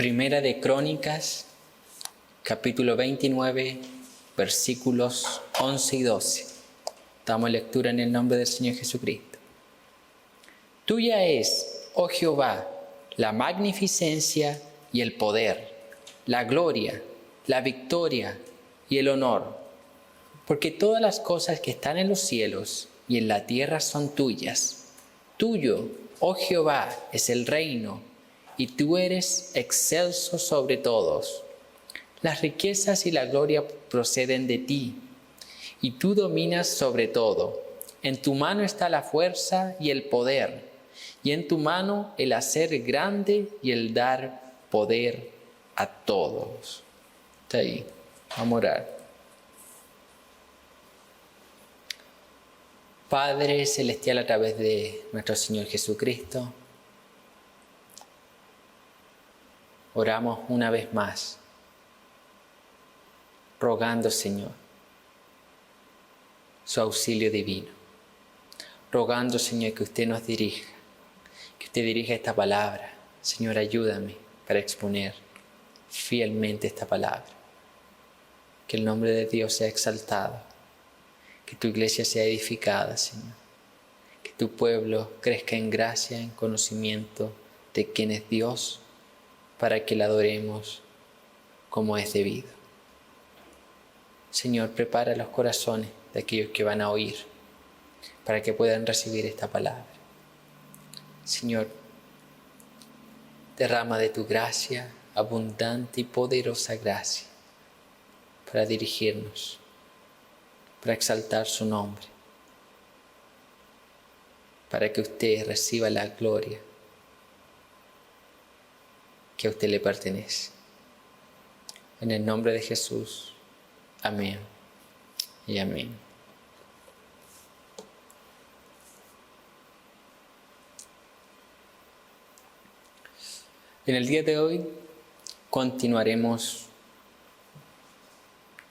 Primera de Crónicas, capítulo 29, versículos 11 y 12. Damos lectura en el nombre del Señor Jesucristo. Tuya es, oh Jehová, la magnificencia y el poder, la gloria, la victoria y el honor, porque todas las cosas que están en los cielos y en la tierra son tuyas. Tuyo, oh Jehová, es el reino, y tú eres excelso sobre todos. Las riquezas y la gloria proceden de ti, y tú dominas sobre todo. En tu mano está la fuerza y el poder, y en tu mano el hacer grande y el dar poder a todos. Está ahí. Vamos a orar. Padre Celestial, a través de nuestro Señor Jesucristo, oramos una vez más, rogando, Señor, su auxilio divino. Rogando, Señor, que usted nos dirija, que usted dirija esta palabra. Señor, ayúdame para exponer fielmente esta palabra. Que el nombre de Dios sea exaltado, que tu iglesia sea edificada, Señor. Que tu pueblo crezca en gracia, en conocimiento de quién es Dios, para que la adoremos como es debido. Señor, prepara los corazones de aquellos que van a oír, para que puedan recibir esta palabra. Señor, derrama de tu gracia, abundante y poderosa gracia, para dirigirnos, para exaltar su nombre, para que usted reciba la gloria que a usted le pertenece. En el nombre de Jesús, amén y amén. En el día de hoy continuaremos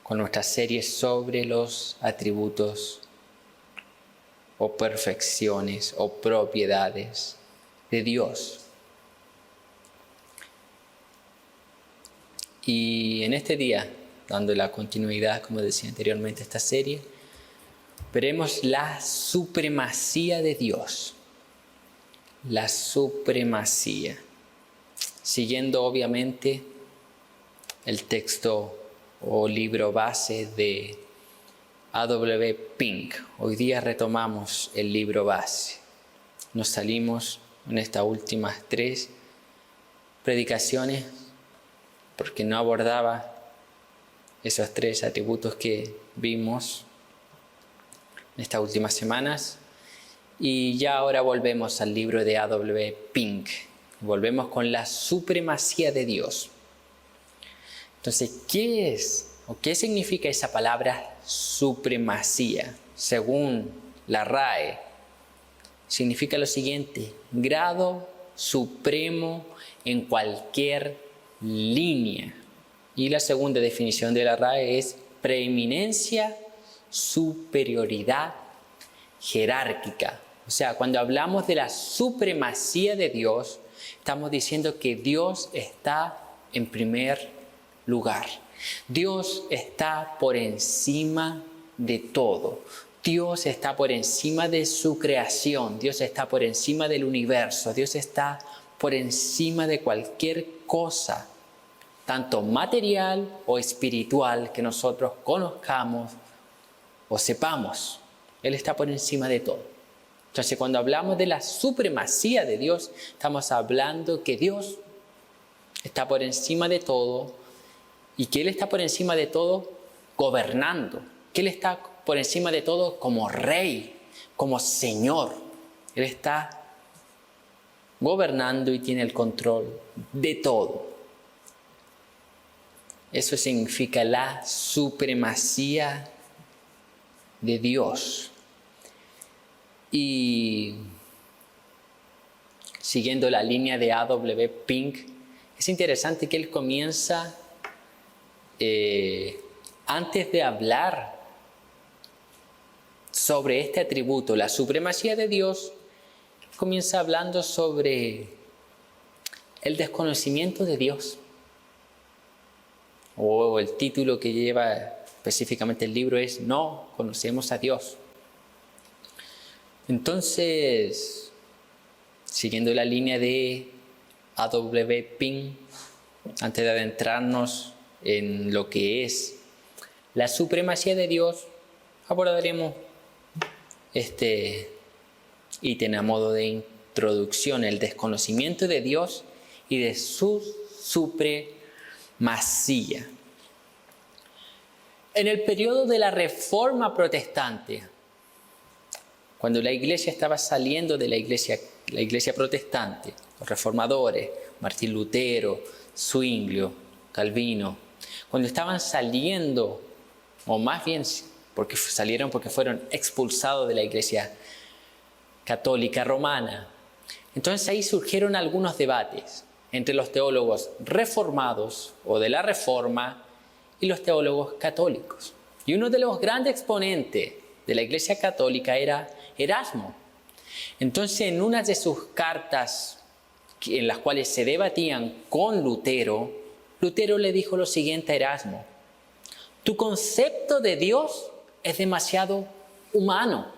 con nuestra serie sobre los atributos o perfecciones o propiedades de Dios. Y en este día, dando la continuidad, como decía anteriormente, a esta serie, veremos la supremacía de Dios. La supremacía. Siguiendo obviamente el texto o libro base de A.W. Pink. Hoy día retomamos el libro base. Nos salimos en estas últimas 3 predicaciones porque no abordaba esos 3 atributos que vimos en estas últimas semanas. Y ya ahora volvemos al libro de A.W. Pink. Volvemos con la supremacía de Dios. Entonces, ¿qué es o qué significa esa palabra supremacía? Según la RAE, significa lo siguiente: grado supremo en cualquier línea. Y la segunda definición de la RAE es preeminencia, superioridad jerárquica. O sea, cuando hablamos de la supremacía de Dios, estamos diciendo que Dios está en primer lugar. Dios está por encima de todo. Dios está por encima de su creación. Dios está por encima del universo. Dios está por encima de cualquier cosa, tanto material o espiritual, que nosotros conozcamos o sepamos. Él está por encima de todo. Entonces, cuando hablamos de la supremacía de Dios, estamos hablando que Dios está por encima de todo y que Él está por encima de todo gobernando, que Él está por encima de todo como Rey, como Señor. Él está gobernando y tiene el control de todo. Eso significa la supremacía de Dios. Y siguiendo la línea de A.W. Pink, es interesante que él comienza, antes de hablar sobre este atributo, la supremacía de Dios, comienza hablando sobre el desconocimiento de Dios. o el título que lleva específicamente el libro es No conocemos a Dios. Entonces, siguiendo la línea de A.W. Pink, antes de adentrarnos en lo que es la supremacía de Dios, abordaremos este ítem a modo de introducción, el desconocimiento de Dios y de su supremacía. En el periodo de la Reforma Protestante, cuando la iglesia estaba saliendo de la iglesia protestante, los reformadores, Martín Lutero, Zwinglio, Calvino, cuando estaban saliendo, o más bien porque fueron expulsados de la iglesia católica romana, entonces ahí surgieron algunos debates entre los teólogos reformados o de la Reforma y los teólogos católicos. Y uno de los grandes exponentes de la iglesia católica era Erasmo. Entonces, en una de sus cartas en las cuales se debatían con Lutero, Lutero le dijo lo siguiente a Erasmo: tu concepto de Dios es demasiado humano.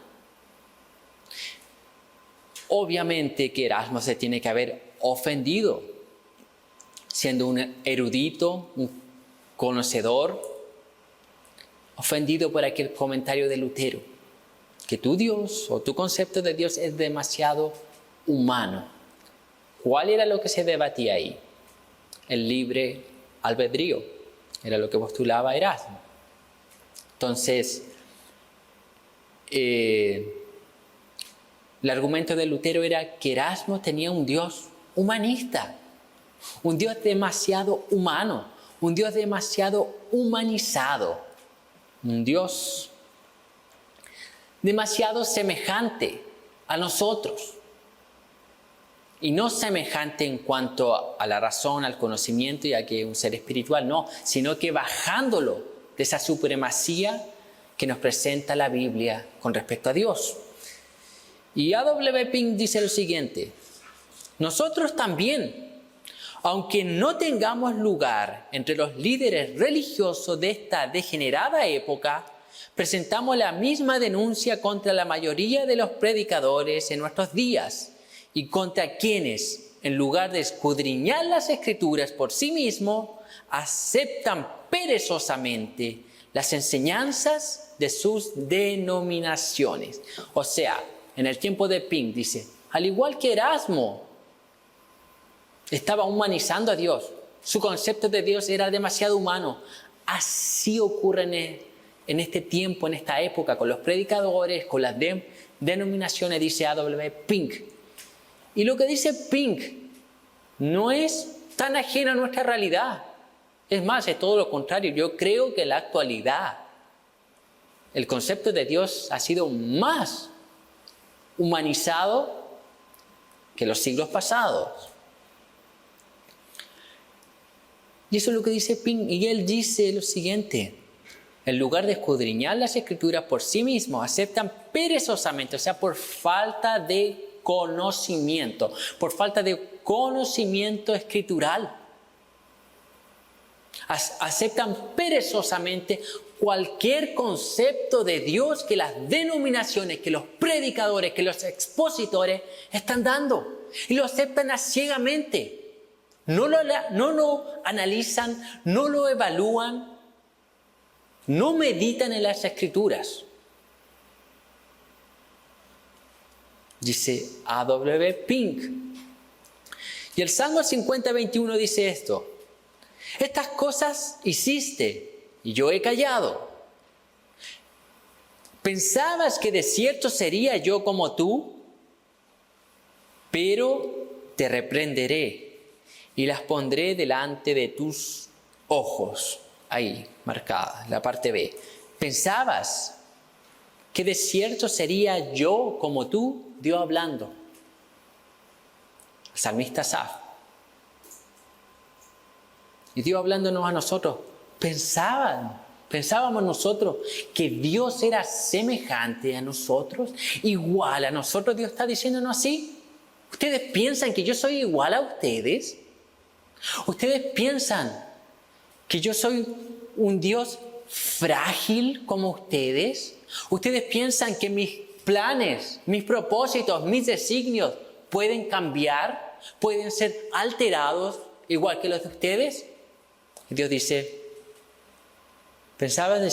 Obviamente que Erasmo se tiene que haber ofendido, siendo un erudito, un conocedor, ofendido por aquel comentario de Lutero, que tu Dios o tu concepto de Dios es demasiado humano. ¿Cuál era lo que se debatía ahí? El libre albedrío, era lo que postulaba Erasmo. Entonces, el argumento de Lutero era que Erasmo tenía un Dios humanista, un Dios demasiado humano, un Dios demasiado humanizado, un Dios demasiado semejante a nosotros. Y no semejante en cuanto a la razón, al conocimiento y a que es un ser espiritual, no, sino que bajándolo de esa supremacía que nos presenta la Biblia con respecto a Dios. Y A.W. Pink dice lo siguiente: nosotros también, aunque no tengamos lugar entre los líderes religiosos de esta degenerada época, presentamos la misma denuncia contra la mayoría de los predicadores en nuestros días y contra quienes, en lugar de escudriñar las Escrituras por sí mismos, aceptan perezosamente las enseñanzas de sus denominaciones. O sea, en el tiempo de Pink dice, al igual que Erasmo estaba humanizando a Dios, su concepto de Dios era demasiado humano. Así ocurre en este tiempo, en esta época, con los predicadores, con las denominaciones, dice A.W. Pink. Y lo que dice Pink no es tan ajeno a nuestra realidad. Es más, es todo lo contrario. Yo creo que en la actualidad el concepto de Dios ha sido más humanizado que los siglos pasados. Y eso es lo que dice Pink. Y él dice lo siguiente: en lugar de escudriñar las Escrituras por sí mismos, aceptan perezosamente, o sea, por falta de conocimiento, por falta de conocimiento escritural. Aceptan perezosamente cualquier concepto de Dios que las denominaciones, que los predicadores, que los expositores están dando. Y lo aceptan ciegamente. No lo analizan, no lo evalúan, no meditan en las Escrituras. Dice A.W. Pink. Y el Salmo 50:21 dice esto: estas cosas hiciste y yo he callado. ¿Pensabas que de cierto sería yo como tú? Pero te reprenderé y las pondré delante de tus ojos. Ahí, marcada, la parte B. ¿Pensabas que de cierto sería yo como tú? Dios hablando. El salmista Asaf. Y Dios hablándonos a nosotros. Pensábamos nosotros que Dios era semejante a nosotros, igual a nosotros. Dios está diciéndonos así. ¿Ustedes piensan que yo soy igual a ustedes? ¿Ustedes piensan ¿Que yo soy un Dios frágil como ustedes? ¿Ustedes piensan que mis planes, mis propósitos, mis designios pueden cambiar? ¿Pueden ser alterados igual que los de ustedes? Y Dios dice, ¿pensabas de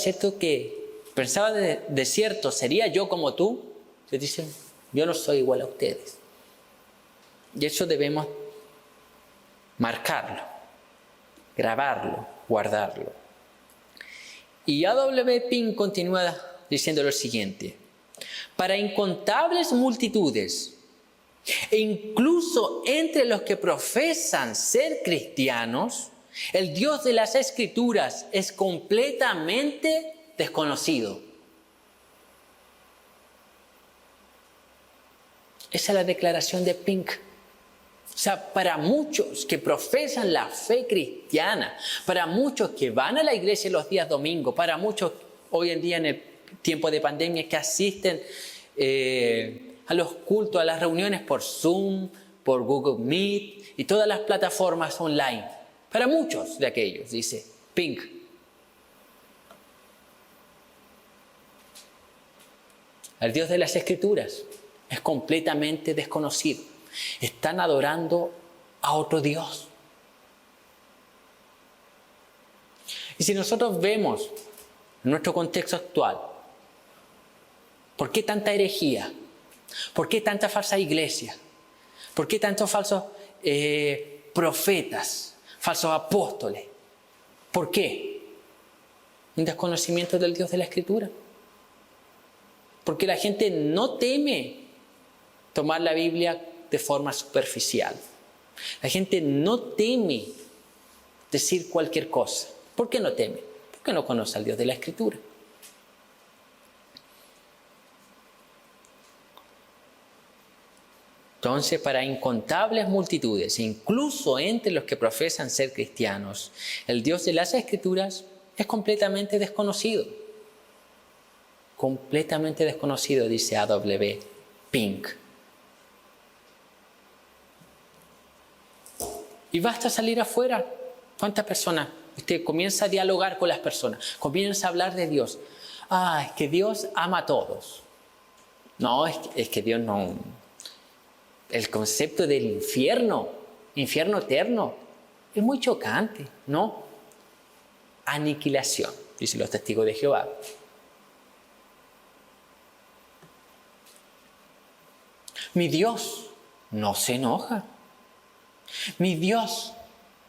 cierto sería yo como tú? Dios dice, yo no soy igual a ustedes. Y eso debemos marcarlo, grabarlo, guardarlo. Y A.W. Pink continúa diciendo lo siguiente: para incontables multitudes, e incluso entre los que profesan ser cristianos, el Dios de las Escrituras es completamente desconocido. Esa es la declaración de Pink. O sea, para muchos que profesan la fe cristiana, para muchos que van a la iglesia los días domingos, para muchos hoy en día en el tiempo de pandemia que asisten a los cultos, a las reuniones por Zoom, por Google Meet y todas las plataformas online. Para muchos de aquellos, dice Pink. El Dios de las Escrituras es completamente desconocido. Están adorando a otro Dios. Y si nosotros vemos en nuestro contexto actual, ¿por qué tanta herejía? ¿Por qué tanta falsa iglesia? ¿Por qué tantos falsos profetas, falsos apóstoles? ¿Por qué? Un desconocimiento del Dios de la Escritura. Porque la gente no teme tomar la Biblia de forma superficial. La gente no teme decir cualquier cosa. ¿Por qué no teme? Porque no conoce al Dios de la Escritura. Entonces, para incontables multitudes, incluso entre los que profesan ser cristianos, el Dios de las Escrituras es completamente desconocido. Completamente desconocido, dice A.W. Pink. Y basta salir afuera. ¿Cuántas personas? Usted comienza a dialogar con las personas, comienza a hablar de Dios. Es que Dios ama a todos. No, es que Dios no. El concepto del infierno eterno, es muy chocante, ¿no? Aniquilación, dicen los testigos de Jehová. Mi Dios no se enoja. Mi Dios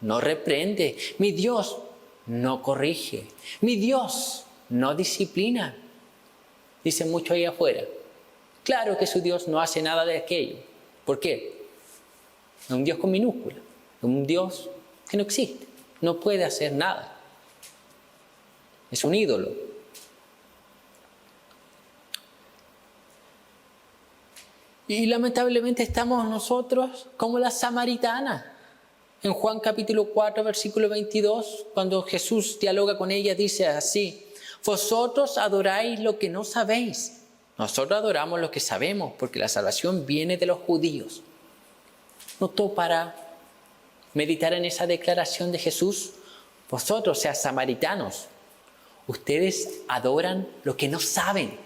no reprende. Mi Dios no corrige. Mi Dios no disciplina. Dicen mucho ahí afuera. Claro que su Dios no hace nada de aquello. ¿Por qué? Es un Dios con minúscula. Es un Dios que no existe. No puede hacer nada. Es un ídolo. Y lamentablemente estamos nosotros como la samaritana. En Juan capítulo 4, versículo 22, cuando Jesús dialoga con ella, dice así: vosotros adoráis lo que no sabéis. Nosotros adoramos lo que sabemos, porque la salvación viene de los judíos. ¿Notó para meditar en esa declaración de Jesús? Vosotros, o sea, samaritanos, ustedes adoran lo que no saben.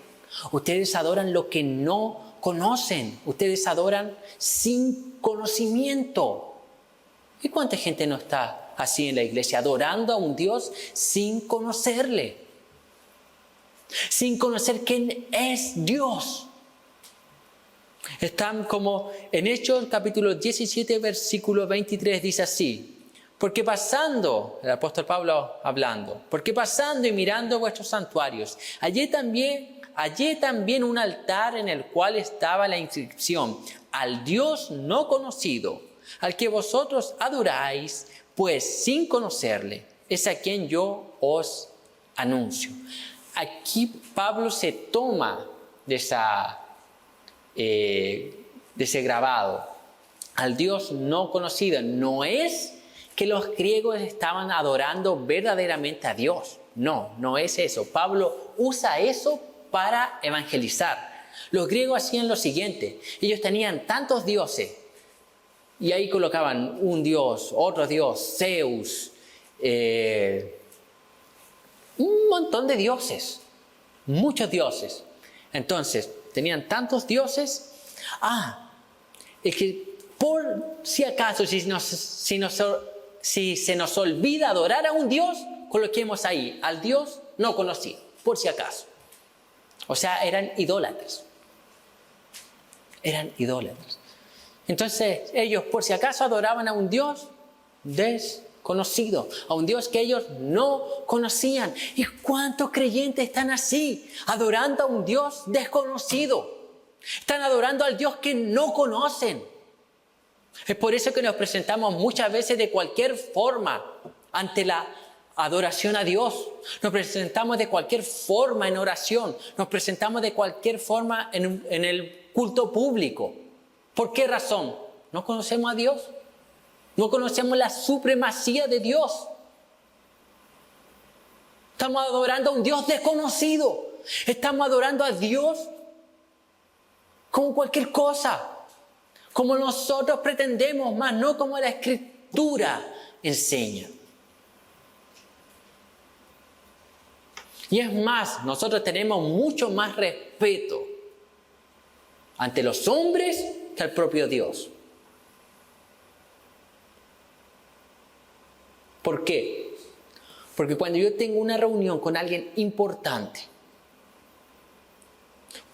Ustedes adoran lo que no conocen. Ustedes adoran sin conocimiento. ¿Y cuánta gente no está así en la iglesia, adorando a un Dios sin conocerle? Sin conocer quién es Dios. Están como en Hechos capítulo 17, versículo 23, dice así: porque pasando, el apóstol Pablo hablando, porque pasando y mirando vuestros santuarios, hallé también un altar en el cual estaba la inscripción: al Dios no conocido, al que vosotros adoráis, pues sin conocerle, es a quien yo os anuncio. Aquí Pablo se toma de ese grabado, al Dios no conocido. No es que los griegos estaban adorando verdaderamente a Dios. No es eso. Pablo usa eso para evangelizar. Los griegos hacían lo siguiente: ellos tenían tantos dioses y ahí colocaban un dios, otro dios, Zeus, un montón de dioses, muchos dioses. Entonces, tenían tantos dioses. Es que por si acaso, si se nos olvida adorar a un Dios, coloquemos ahí al Dios no conocido, por si acaso. O sea, eran idólatras. Eran idólatras. Entonces, ellos por si acaso adoraban a un Dios desconocido, a un Dios que ellos no conocían. ¿Y cuántos creyentes están así, adorando a un Dios desconocido? Están adorando al Dios que no conocen. Es por eso que nos presentamos muchas veces de cualquier forma ante la adoración a Dios. Nos presentamos de cualquier forma en oración. Nos presentamos de cualquier forma en el culto público. ¿Por qué razón? ¿No conocemos a Dios? ¿No conocemos la supremacía de Dios? Estamos adorando a un Dios desconocido. Estamos adorando a Dios como cualquier cosa, como nosotros pretendemos, más no como la Escritura enseña. Y es más, nosotros tenemos mucho más respeto ante los hombres que al propio Dios. ¿Por qué? Porque cuando yo tengo una reunión con alguien importante,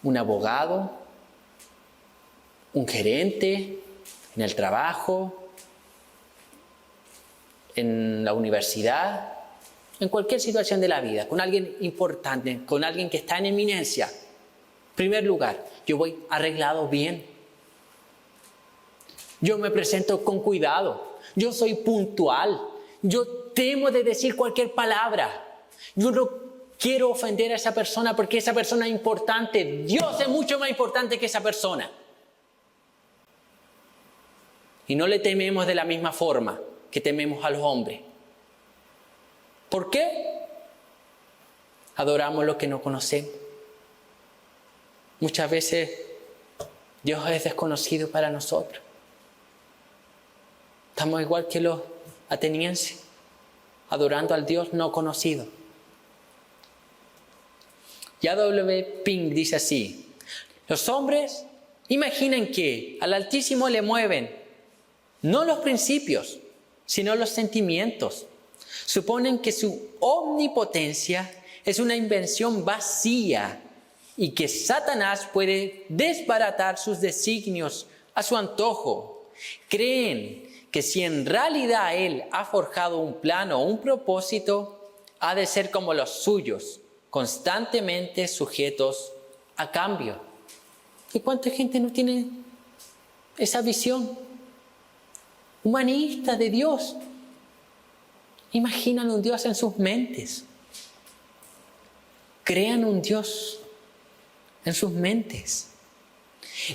un abogado, un gerente, en el trabajo, en la universidad, en cualquier situación de la vida, con alguien importante, con alguien que está en eminencia, en primer lugar, yo voy arreglado bien. Yo me presento con cuidado. Yo soy puntual. Yo temo de decir cualquier palabra. Yo no quiero ofender a esa persona porque esa persona es importante. Dios es mucho más importante que esa persona. Y no le tememos de la misma forma que tememos a los hombres. ¿Por qué? Adoramos lo que no conocemos. Muchas veces Dios es desconocido para nosotros. Estamos igual que los atenienses, adorando al Dios no conocido. Ya W. Pink dice así: los hombres imaginan que al Altísimo le mueven no los principios, sino los sentimientos. Suponen que su omnipotencia es una invención vacía y que Satanás puede desbaratar sus designios a su antojo. Creen que si en realidad Él ha forjado un plan o un propósito, ha de ser como los suyos, constantemente sujetos a cambio. ¿Y cuánta gente no tiene esa visión humanista de Dios? Imaginan un Dios en sus mentes. Crean un Dios en sus mentes.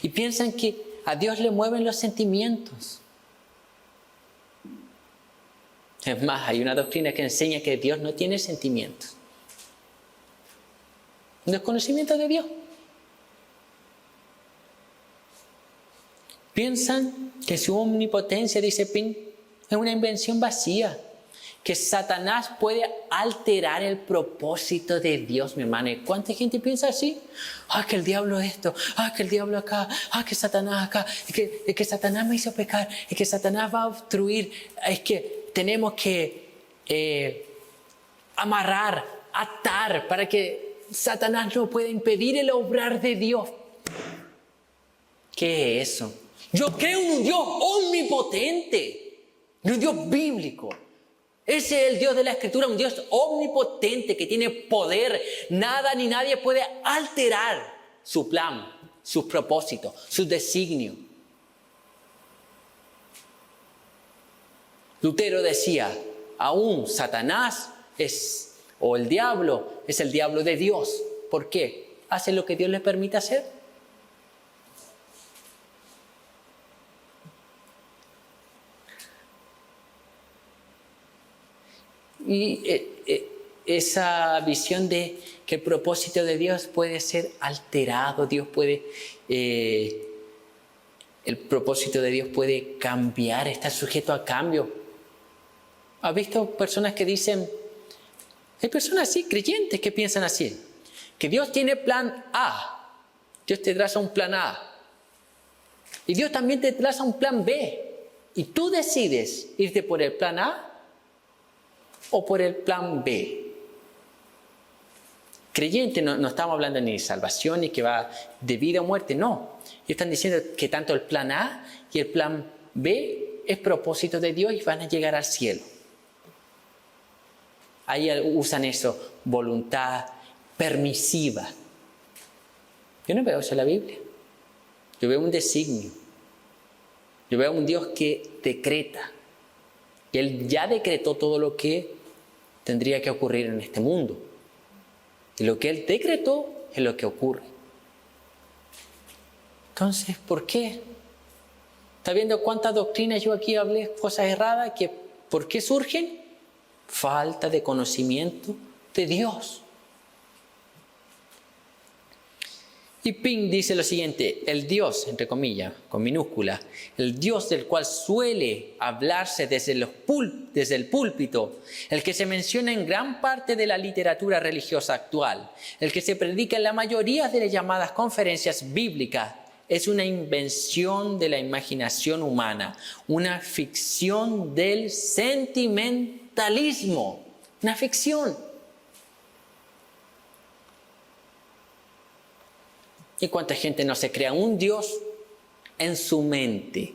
Y piensan que a Dios le mueven los sentimientos. Es más, hay una doctrina que enseña que Dios no tiene sentimientos. Un desconocimiento de Dios. Piensan que su omnipotencia, dice Pink, es una invención vacía. Que Satanás puede alterar el propósito de Dios, mi hermano. ¿Y cuánta gente piensa así? Que el diablo esto, que el diablo acá, que Satanás acá, es que Satanás me hizo pecar, es que Satanás va a obstruir, es que tenemos que amarrar, atar, para que Satanás no pueda impedir el obrar de Dios. ¿Qué es eso? Yo creo en un Dios omnipotente, un Dios bíblico. Ese es el Dios de la Escritura, un Dios omnipotente que tiene poder. Nada ni nadie puede alterar su plan, sus propósitos, sus designios. Lutero decía, aún Satanás o el diablo es el diablo de Dios. ¿Por qué? Hace lo que Dios le permite hacer. Y esa visión de que el propósito de Dios puede ser alterado, el propósito de Dios puede cambiar, está sujeto a cambio. ¿Has visto personas que dicen, hay personas así, creyentes, que piensan así, que Dios tiene plan A, Dios te traza un plan A, y Dios también te traza un plan B, y tú decides irte por el plan A o por el plan B. Creyente, no estamos hablando ni de salvación, ni que va de vida o muerte, no. Ellos están diciendo que tanto el plan A y el plan B es propósito de Dios y van a llegar al cielo. Ahí usan eso, voluntad permisiva. Yo no veo eso en la Biblia. Yo veo un designio. Yo veo un Dios que decreta. Y Él ya decretó todo lo que tendría que ocurrir en este mundo. Y lo que Él decretó es lo que ocurre. Entonces, ¿por qué? ¿Está viendo cuántas doctrinas yo aquí hablé, cosas erradas? ¿Por qué surgen? Falta de conocimiento de Dios. Y Pink dice lo siguiente, el Dios, entre comillas, con minúscula, el Dios del cual suele hablarse desde el púlpito, el que se menciona en gran parte de la literatura religiosa actual, el que se predica en la mayoría de las llamadas conferencias bíblicas, es una invención de la imaginación humana, una ficción del sentimentalismo, una ficción. ¿Y cuánta gente no se crea un Dios en su mente?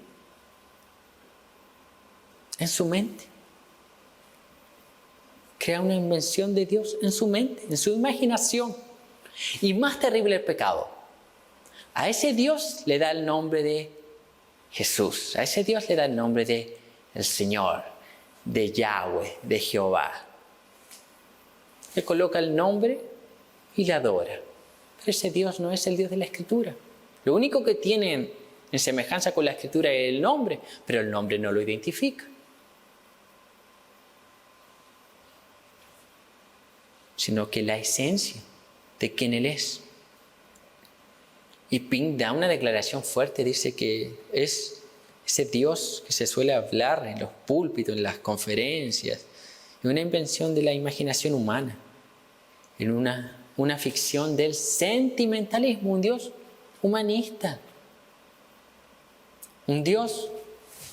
En su mente. Crea una invención de Dios en su mente, en su imaginación. Y más terrible el pecado. A ese Dios le da el nombre de Jesús. A ese Dios le da el nombre de el Señor, de Yahweh, de Jehová. Le coloca el nombre y le adora. Ese Dios no es el Dios de la Escritura. Lo único que tiene en semejanza con la Escritura es el nombre, pero el nombre no lo identifica. Sino que la esencia de quién Él es. Y Pink da una declaración fuerte, dice que es ese Dios que se suele hablar en los púlpitos, en las conferencias, es una invención de la imaginación humana, en una ficción del sentimentalismo, un Dios humanista. Un Dios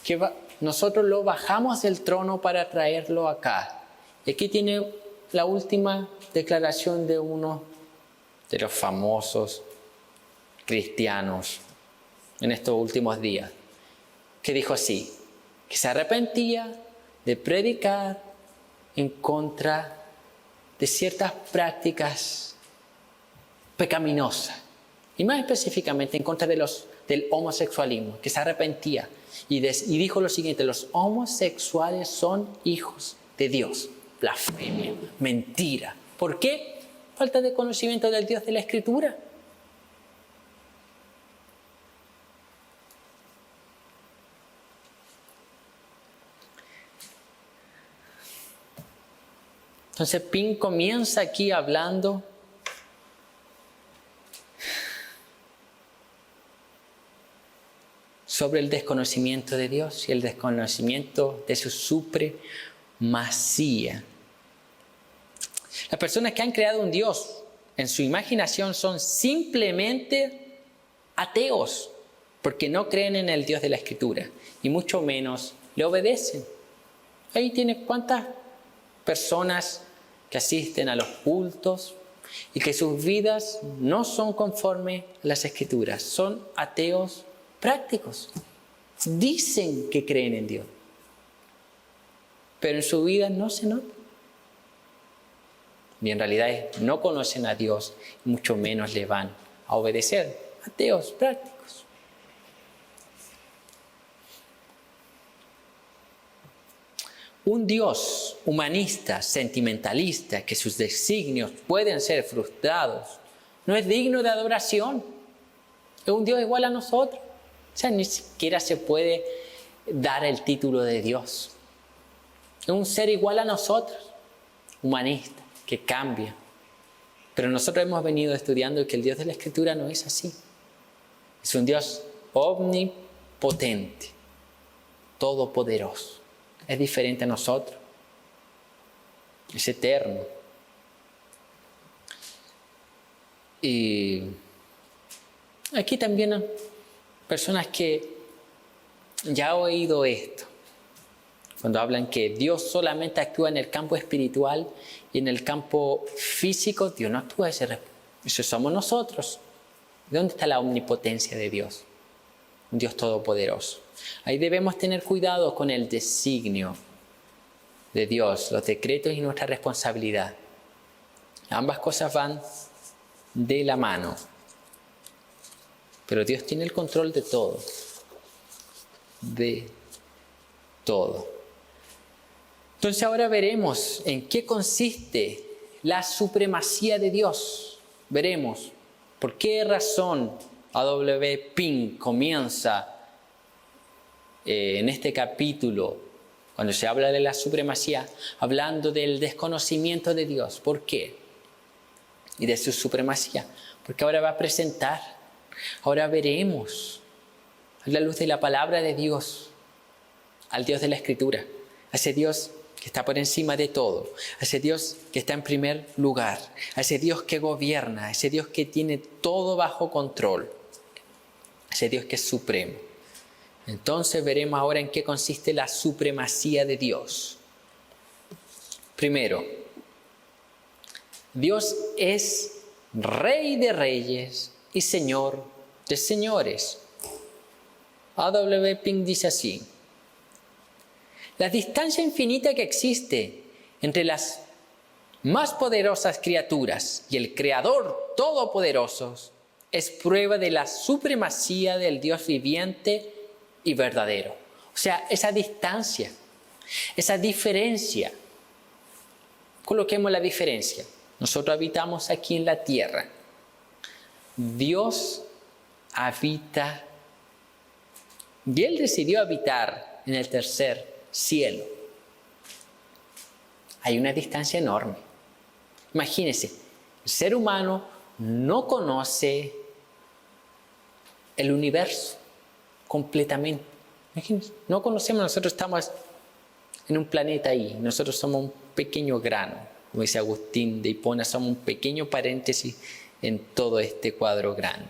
que nosotros lo bajamos del trono para traerlo acá. Y aquí tiene la última declaración de uno de los famosos cristianos en estos últimos días, que dijo así, que se arrepentía de predicar en contra de ciertas prácticas pecaminosas, y más específicamente en contra del homosexualismo, que se arrepentía y dijo lo siguiente: los homosexuales son hijos de Dios. Blasfemia, mentira. ¿Por qué? Falta de conocimiento del Dios de la Escritura. Entonces Pink comienza aquí hablando sobre el desconocimiento de Dios y el desconocimiento de su supremacía. Las personas que han creado un Dios en su imaginación son simplemente ateos, porque no creen en el Dios de la Escritura y mucho menos le obedecen. Ahí tiene cuántas personas que asisten a los cultos y que sus vidas no son conforme a las Escrituras, son ateos prácticos. Dicen que creen en Dios, pero en su vida no se nota. Y en realidad no conocen a Dios, mucho menos le van a obedecer. Ateos prácticos. Un Dios humanista, sentimentalista, que sus designios pueden ser frustrados, no es digno de adoración. Es un Dios igual a nosotros. O sea, ni siquiera se puede dar el título de Dios. Es un ser igual a nosotros, humanista, que cambia. Pero nosotros hemos venido estudiando que el Dios de la Escritura no es así. Es un Dios omnipotente, todopoderoso. Es diferente a nosotros. es eterno. Y aquí también hay personas que ya han oído esto, cuando hablan que Dios solamente actúa en el campo espiritual y en el campo físico, Dios no actúa. Eso somos nosotros. ¿Dónde está la omnipotencia de Dios? Un Dios todopoderoso. Ahí debemos tener cuidado con el designio de Dios, los decretos y nuestra responsabilidad. Ambas cosas van de la mano. Pero Dios tiene el control de todo. De todo. Entonces ahora veremos en qué consiste la supremacía de Dios. Veremos por qué razón A.W. Pink comienza en este capítulo, cuando se habla de la supremacía, hablando del desconocimiento de Dios. ¿Por qué? Y de su supremacía. Porque ahora va a presentar, ahora veremos, a la luz de la palabra de Dios, al Dios de la Escritura, a ese Dios que está por encima de todo, a ese Dios que está en primer lugar, a ese Dios que gobierna, a ese Dios que tiene todo bajo control, a ese Dios que es supremo. Entonces veremos ahora en qué consiste la supremacía de Dios. Primero, Dios es Rey de reyes y Señor de señores. A.W. Pink dice así: la distancia infinita que existe entre las más poderosas criaturas y el Creador Todopoderoso es prueba de la supremacía del Dios viviente y verdadero. O sea, esa distancia, esa diferencia. Coloquemos la diferencia. Nosotros habitamos aquí en la tierra. Dios habita, y Él decidió habitar en el tercer cielo. Hay una distancia enorme. Imagínense, el ser humano no conoce el universo completamente. Imagínense, no conocemos, nosotros estamos en un planeta ahí, nosotros somos un pequeño grano, como dice Agustín de Hipona, somos un pequeño paréntesis en todo este cuadro grande.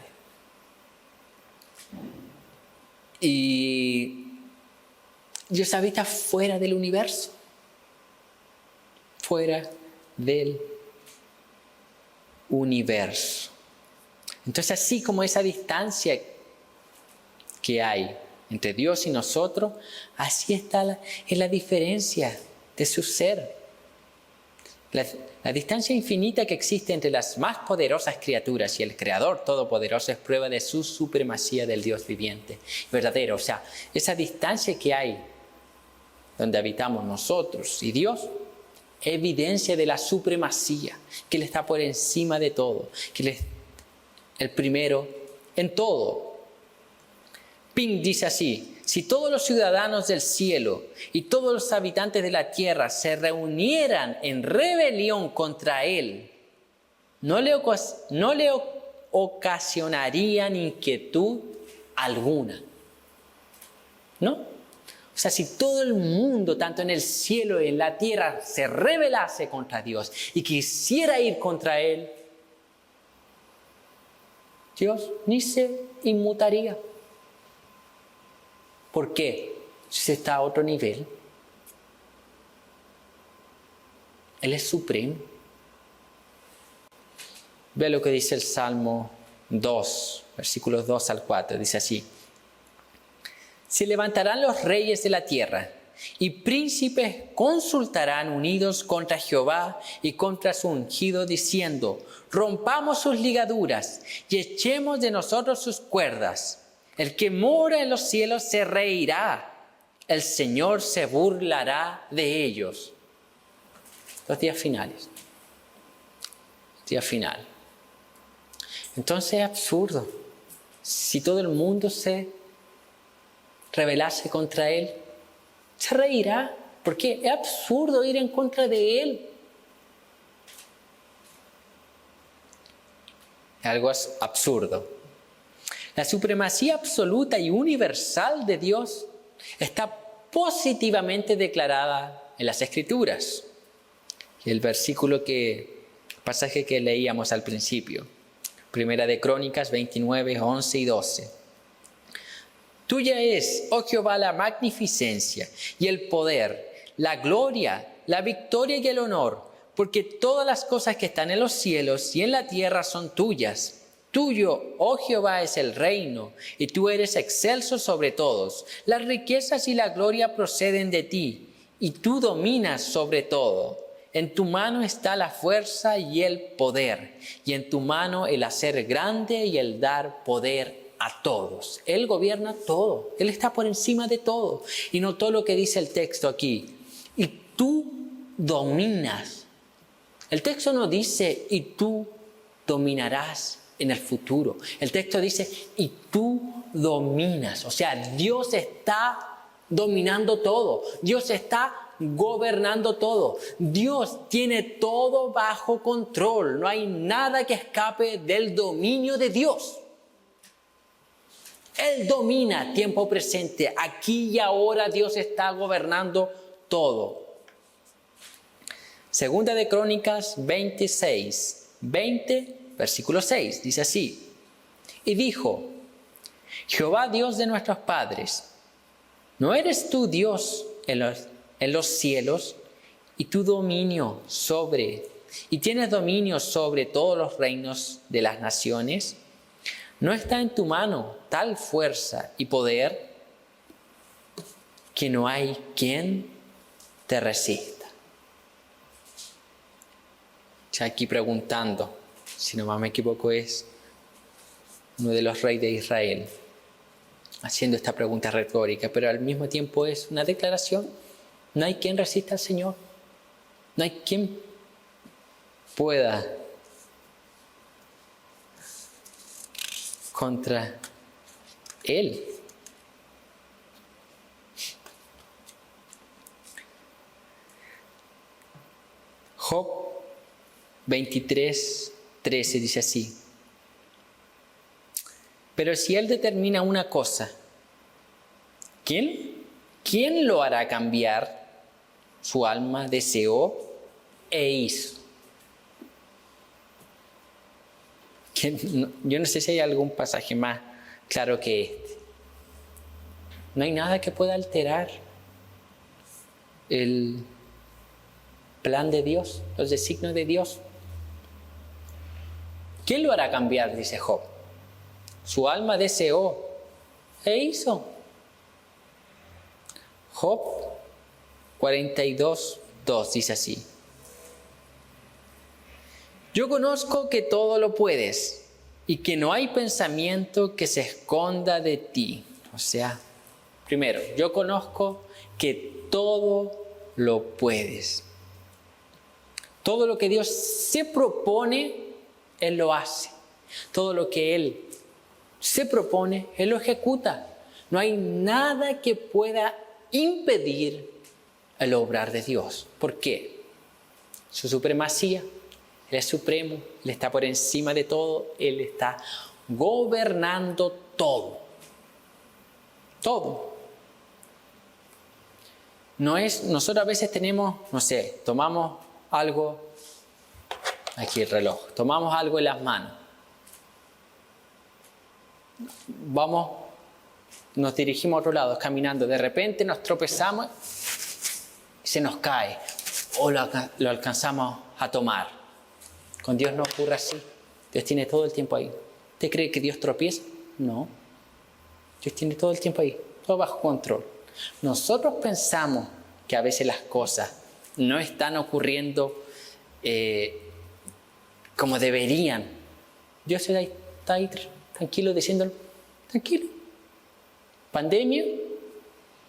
Y Dios habita fuera del universo, fuera del universo. Entonces, así como esa distancia que hay entre Dios y nosotros, así está es la diferencia de su ser. La distancia infinita que existe entre las más poderosas criaturas y el Creador Todopoderoso es prueba de su supremacía del Dios viviente, verdadero. O sea, esa distancia que hay donde habitamos nosotros y Dios, evidencia de la supremacía, que Él está por encima de todo, que Él es el primero en todo. Pink dice así: si todos los ciudadanos del cielo y todos los habitantes de la tierra se reunieran en rebelión contra Él, no le ocasionarían inquietud alguna. ¿No? O sea, si todo el mundo, tanto en el cielo y en la tierra, se rebelase contra Dios y quisiera ir contra Él, Dios ni se inmutaría. ¿Por qué? Si está a otro nivel. Él es supremo. Ve lo que dice el Salmo 2, versículos 2 al 4. Dice así: se levantarán los reyes de la tierra y príncipes consultarán unidos contra Jehová y contra su ungido, diciendo: rompamos sus ligaduras y echemos de nosotros sus cuerdas. El que mora en los cielos se reirá, el Señor se burlará de ellos. Los días finales. Día final. Entonces es absurdo. Si todo el mundo se rebelase contra Él, se reirá, porque es absurdo ir en contra de Él. Algo es absurdo. La supremacía absoluta y universal de Dios está positivamente declarada en las Escrituras. el pasaje que leíamos al principio. Primera de Crónicas 29, 11 y 12. Tuya es, oh Jehová, la magnificencia y el poder, la gloria, la victoria y el honor, porque todas las cosas que están en los cielos y en la tierra son tuyas. Tuyo, oh Jehová, es el reino, y tú eres excelso sobre todos. Las riquezas y la gloria proceden de ti, y tú dominas sobre todo. En tu mano está la fuerza y el poder, y en tu mano el hacer grande y el dar poder a todos. Él gobierna todo, Él está por encima de todo. Y notó lo que dice el texto aquí. Y tú dominas. El texto no dice, y tú dominarás en el futuro. El texto dice, y tú dominas. O sea, Dios está dominando todo. Dios está gobernando todo. Dios tiene todo bajo control. No hay nada que escape del dominio de Dios. Él domina tiempo presente. Aquí y ahora Dios está gobernando todo. Segunda de Crónicas 26, 20, versículo 6, dice así. Y dijo, Jehová Dios de nuestros padres, ¿no eres tú Dios en los cielos y tienes dominio sobre todos los reinos de las naciones? ¿No está en tu mano tal fuerza y poder que no hay quien te resista? Ya aquí preguntando, si no me equivoco es uno de los reyes de Israel, haciendo esta pregunta retórica, pero al mismo tiempo es una declaración. No hay quien resista al Señor. No hay quien pueda contra Él. Job 23, 13 dice así. Pero si Él determina una cosa, ¿quién lo hará cambiar? Su alma deseó e hizo. Yo no sé si hay algún pasaje más claro que este. No hay nada que pueda alterar el plan de Dios, los designios de Dios. ¿Quién lo hará cambiar? Dice Job. Su alma deseó e hizo. Job 42, 2 dice así. Yo conozco que todo lo puedes y que no hay pensamiento que se esconda de ti. O sea, primero, yo conozco que todo lo puedes. Todo lo que Dios se propone, Él lo hace. Todo lo que Él se propone, Él lo ejecuta. No hay nada que pueda impedir el obrar de Dios. ¿Por qué? Su supremacía. Él es supremo, Él está por encima de todo, Él está gobernando todo. Todo. Nosotros a veces tenemos, tomamos algo, aquí el reloj, tomamos algo en las manos. Nos dirigimos a otro lado, caminando, de repente nos tropezamos y se nos cae, o lo alcanzamos a tomar. Con Dios no ocurre así. Dios tiene todo el tiempo ahí. ¿Usted cree que Dios tropieza? No. Dios tiene todo el tiempo ahí, todo bajo control. Nosotros pensamos que a veces las cosas no están ocurriendo como deberían. Dios está ahí tranquilo diciéndolo, tranquilo. Pandemia,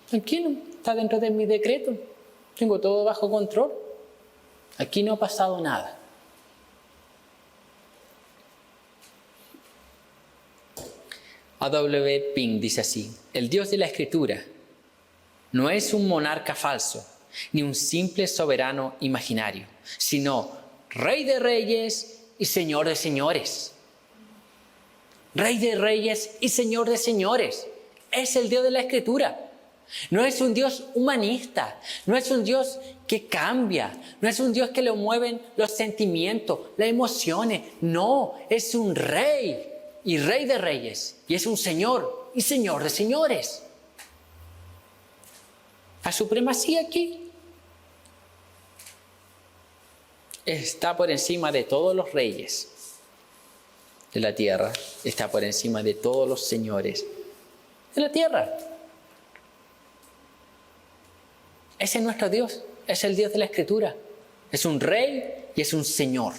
tranquilo, está dentro de mi decreto. Tengo todo bajo control. Aquí no ha pasado nada. A.W. Pink dice así: el Dios de la Escritura no es un monarca falso, ni un simple soberano imaginario, sino Rey de reyes y Señor de señores. Rey de reyes y Señor de señores. Es el Dios de la Escritura. No es un Dios humanista, no es un Dios que cambia, no es un Dios que le mueven los sentimientos, las emociones. No, es un rey y rey de reyes, y es un señor y señor de señores. La supremacía aquí está por encima de todos los reyes de la tierra, está por encima de todos los señores de la tierra. Ese es nuestro Dios, es el Dios de la Escritura. Es un rey y es un señor.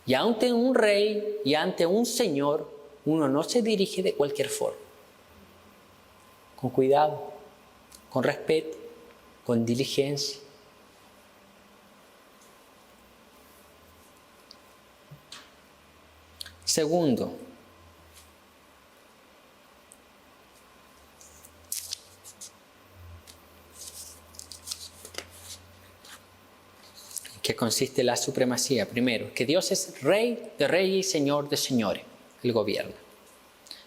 Y ante un rey y ante un señor, uno no se dirige de cualquier forma. Con cuidado, con respeto, con diligencia. Segundo, ¿en qué consiste la supremacía? Primero, que Dios es rey de reyes y señor de señores, Él gobierna.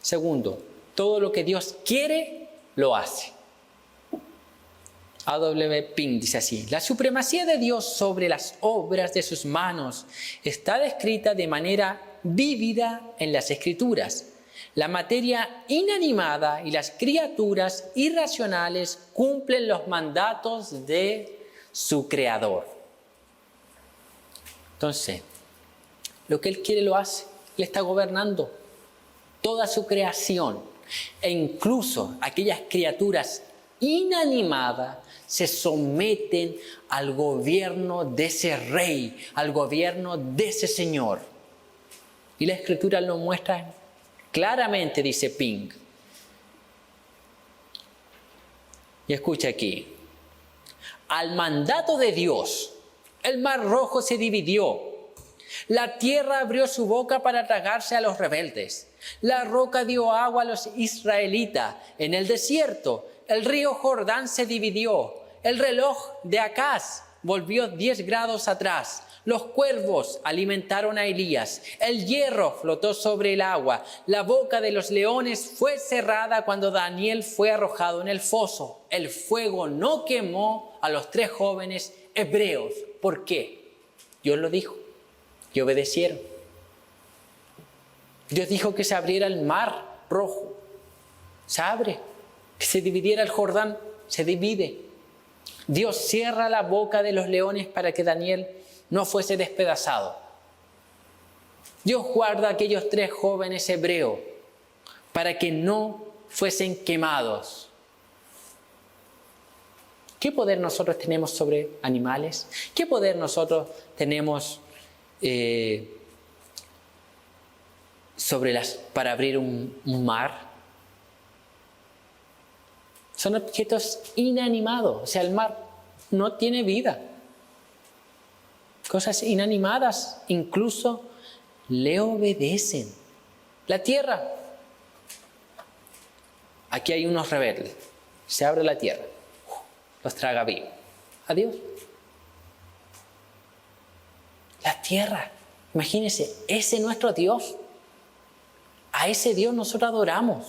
Segundo, todo lo que Dios quiere, lo hace. A.W. Pink dice así: la supremacía de Dios sobre las obras de sus manos está descrita de manera vívida en las Escrituras. La materia inanimada y las criaturas irracionales cumplen los mandatos de su Creador. Entonces, lo que Él quiere lo hace. Él está gobernando toda su creación, e incluso aquellas criaturas inanimadas se someten al gobierno de ese rey, al gobierno de ese señor. Y la Escritura lo muestra claramente, dice Pink. Y escucha aquí: al mandato de Dios, el mar rojo se dividió. La tierra abrió su boca para tragarse a los rebeldes. La roca dio agua a los israelitas en el desierto. El río Jordán se dividió. El reloj de Acaz volvió 10 grados atrás. Los cuervos alimentaron a Elías. El hierro flotó sobre el agua. La boca de los leones fue cerrada cuando Daniel fue arrojado en el foso. El fuego no quemó a los 3 jóvenes hebreos. ¿Por qué? Dios lo dijo y obedecieron. Dios dijo que se abriera el mar rojo. Se abre. Que se dividiera el Jordán. Se divide. Dios cierra la boca de los leones para que Daniel no fuese despedazado. Dios guarda a aquellos 3 jóvenes hebreos para que no fuesen quemados. ¿Qué poder nosotros tenemos sobre animales? ¿Qué poder nosotros tenemos para abrir un mar? Son objetos inanimados, o sea, el mar no tiene vida. Cosas inanimadas incluso le obedecen. La tierra. Aquí hay unos rebeldes. Se abre la tierra. Los traga vivos. Adiós. La tierra. Imagínense, ese es nuestro Dios. A ese Dios nosotros adoramos.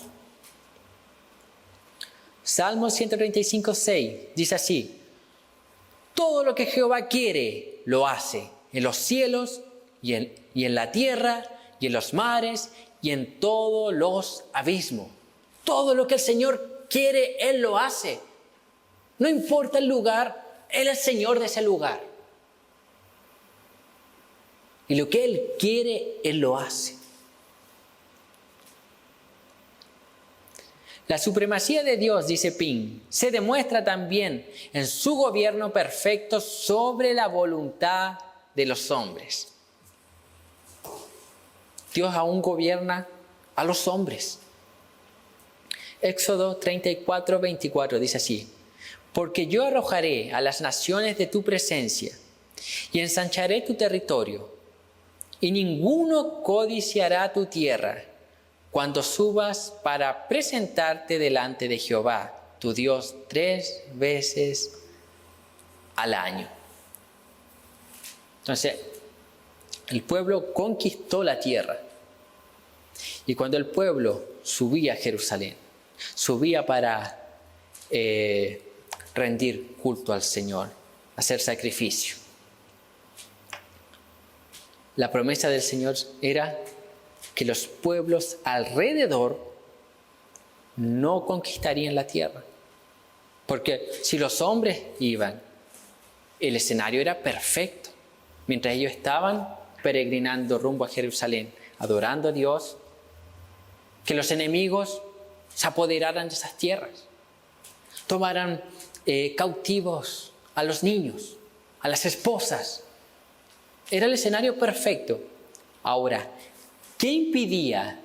Salmo 135:6 dice así: todo lo que Jehová quiere, lo hace, en los cielos y en la tierra y en los mares y en todos los abismos. Todo lo que el Señor quiere, Él lo hace. No importa el lugar, Él es Señor de ese lugar. Y lo que Él quiere, Él lo hace. La supremacía de Dios, dice Pink, se demuestra también en su gobierno perfecto sobre la voluntad de los hombres. Dios aún gobierna a los hombres. Éxodo 34:24 dice así: porque yo arrojaré a las naciones de tu presencia y ensancharé tu territorio, y ninguno codiciará tu tierra cuando subas para presentarte delante de Jehová, tu Dios, 3 veces al año. Entonces, el pueblo conquistó la tierra. Y cuando el pueblo subía a Jerusalén, subía para rendir culto al Señor, hacer sacrificio. La promesa del Señor era que los pueblos alrededor no conquistarían la tierra. Porque si los hombres iban, el escenario era perfecto. Mientras ellos estaban peregrinando rumbo a Jerusalén, adorando a Dios, que los enemigos se apoderaran de esas tierras, tomaran cautivos a los niños, a las esposas. Era el escenario perfecto. Ahora, ¿qué impedía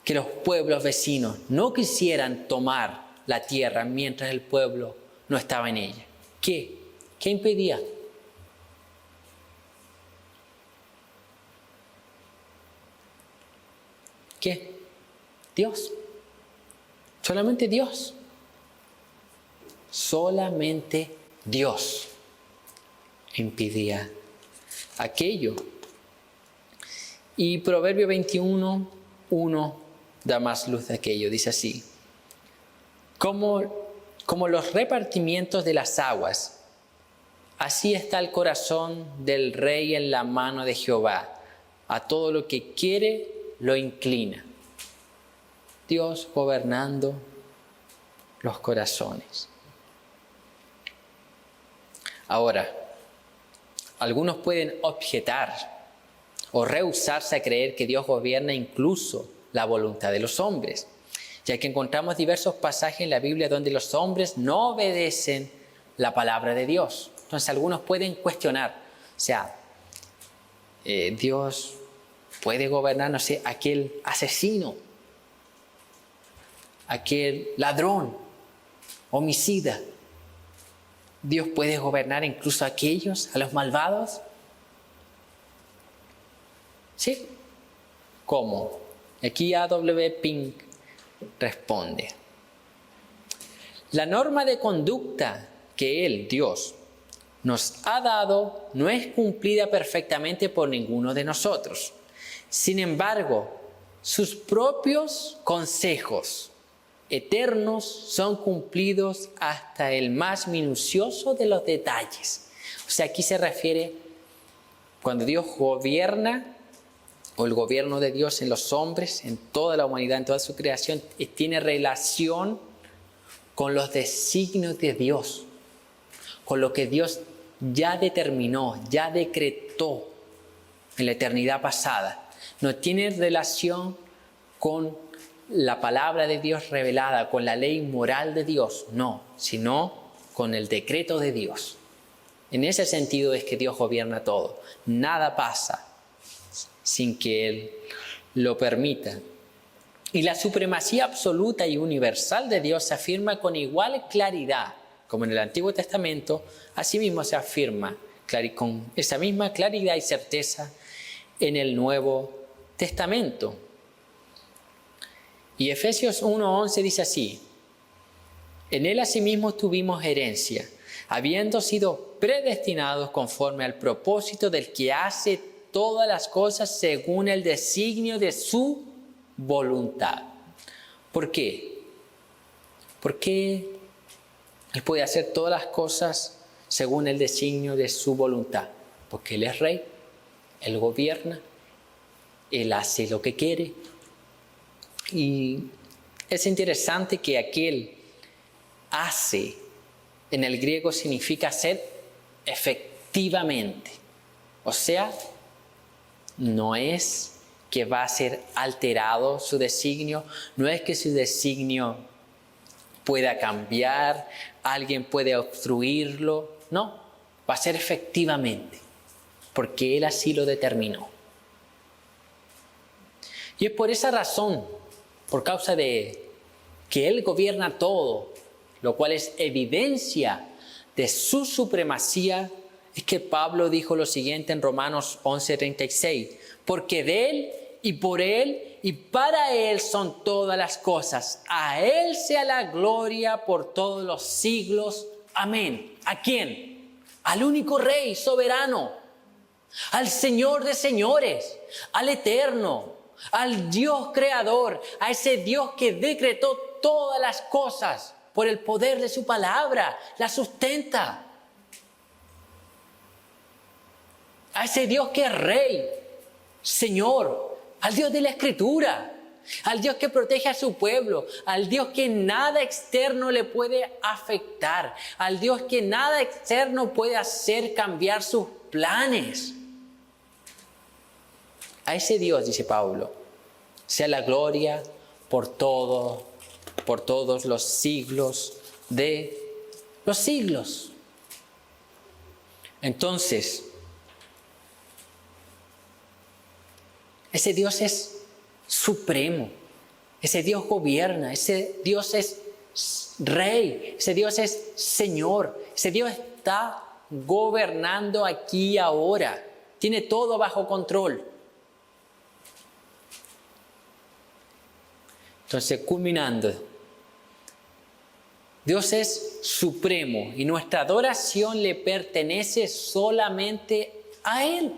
que los pueblos vecinos no quisieran tomar la tierra mientras el pueblo no estaba en ella? ¿Qué impedía? ¿Qué? Dios. Solamente Dios. Solamente Dios impedía aquello. Y Proverbio 21:1 da más luz de aquello. Dice así: como los repartimientos de las aguas, así está el corazón del rey en la mano de Jehová. A todo lo que quiere lo inclina. Dios gobernando los corazones. Ahora, algunos pueden objetar o rehusarse a creer que Dios gobierna incluso la voluntad de los hombres, ya que encontramos diversos pasajes en la Biblia donde los hombres no obedecen la palabra de Dios. Entonces algunos pueden cuestionar, o sea, Dios puede gobernar, no sé, aquel asesino, aquel ladrón, homicida. Dios puede gobernar incluso a aquellos, a los malvados. ¿Sí? ¿Cómo? Aquí A.W. Pink responde: la norma de conducta que Él, Dios, nos ha dado no es cumplida perfectamente por ninguno de nosotros. Sin embargo, sus propios consejos eternos son cumplidos hasta el más minucioso de los detalles. O sea, aquí se refiere cuando Dios gobierna, o el gobierno de Dios en los hombres, en toda la humanidad, en toda su creación, tiene relación con los designios de Dios, con lo que Dios ya determinó, ya decretó en la eternidad pasada. No tiene relación con la palabra de Dios revelada, con la ley moral de Dios, no, sino con el decreto de Dios. En ese sentido es que Dios gobierna todo. Nada pasa sin que Él lo permita. Y la supremacía absoluta y universal de Dios se afirma con igual claridad, como en el Antiguo Testamento, asimismo se afirma con esa misma claridad y certeza en el Nuevo Testamento. Y Efesios 1:11 dice así: en Él asimismo tuvimos herencia, habiendo sido predestinados conforme al propósito del que hace todas las cosas según el designio de su voluntad. ¿Por qué? ¿Por qué Él puede hacer todas las cosas según el designio de su voluntad? Porque Él es rey, Él gobierna, Él hace lo que quiere. Y es interesante que aquel hace en el griego significa hacer efectivamente. O sea, no es que va a ser alterado su designio, no es que su designio pueda cambiar, alguien puede obstruirlo, no, va a ser efectivamente, porque Él así lo determinó. Y es por esa razón, por causa de que Él gobierna todo, lo cual es evidencia de su supremacía, es que Pablo dijo lo siguiente en Romanos 11:36, porque de Él y por Él y para Él son todas las cosas. A Él sea la gloria por todos los siglos. Amén. ¿A quién? Al único Rey soberano, al Señor de señores, al Eterno, al Dios creador, a ese Dios que decretó todas las cosas por el poder de su palabra, la sustenta. A ese Dios que es Rey, Señor, al Dios de la Escritura, al Dios que protege a su pueblo, al Dios que nada externo le puede afectar, al Dios que nada externo puede hacer cambiar sus planes. A ese Dios, dice Pablo, sea la gloria por todos los siglos de los siglos. Entonces, ese Dios es supremo, ese Dios gobierna, ese Dios es Rey, ese Dios es Señor, ese Dios está gobernando aquí y ahora, tiene todo bajo control. Entonces, culminando, Dios es supremo y nuestra adoración le pertenece solamente a Él.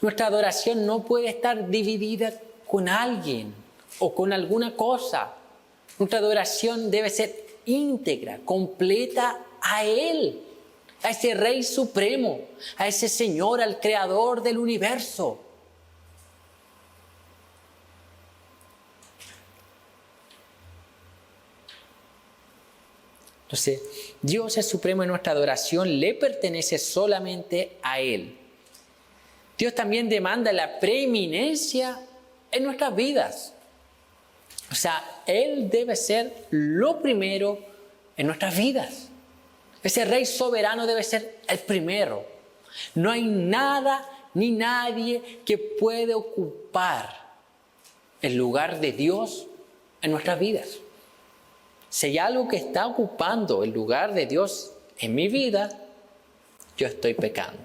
Nuestra adoración no puede estar dividida con alguien o con alguna cosa. Nuestra adoración debe ser íntegra, completa a Él, a ese Rey supremo, a ese Señor, al Creador del universo. Entonces, Dios es supremo y nuestra adoración le pertenece solamente a Él. Dios también demanda la preeminencia en nuestras vidas. O sea, Él debe ser lo primero en nuestras vidas. Ese Rey soberano debe ser el primero. No hay nada ni nadie que puede ocupar el lugar de Dios en nuestras vidas. Si hay algo que está ocupando el lugar de Dios en mi vida, yo estoy pecando.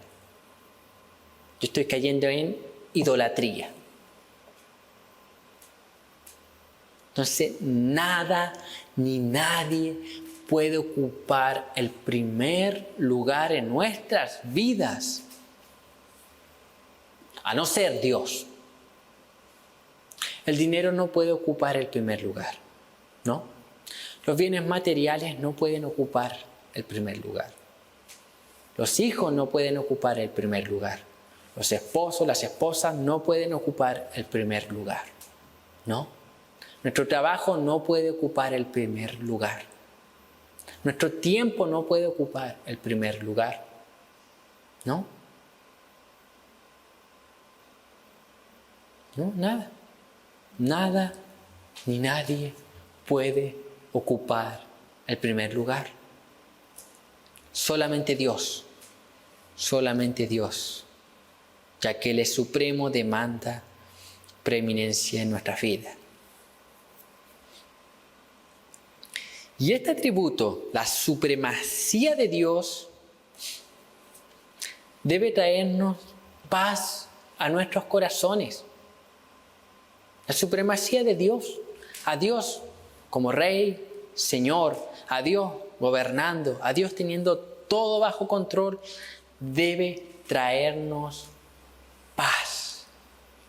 Yo estoy cayendo en idolatría. Entonces, nada ni nadie puede ocupar el primer lugar en nuestras vidas, a no ser Dios. El dinero no puede ocupar el primer lugar, ¿no? Los bienes materiales no pueden ocupar el primer lugar. Los hijos no pueden ocupar el primer lugar. Los esposos, las esposas no pueden ocupar el primer lugar, ¿no? Nuestro trabajo no puede ocupar el primer lugar. Nuestro tiempo no puede ocupar el primer lugar, ¿no? No, nada. Nada ni nadie puede ocupar el primer lugar. Solamente Dios, ya que Él es supremo, demanda preeminencia en nuestra vida. Y este atributo, la supremacía de Dios, debe traernos paz a nuestros corazones. La supremacía de Dios, a Dios como Rey, Señor, a Dios gobernando, a Dios teniendo todo bajo control, debe traernos paz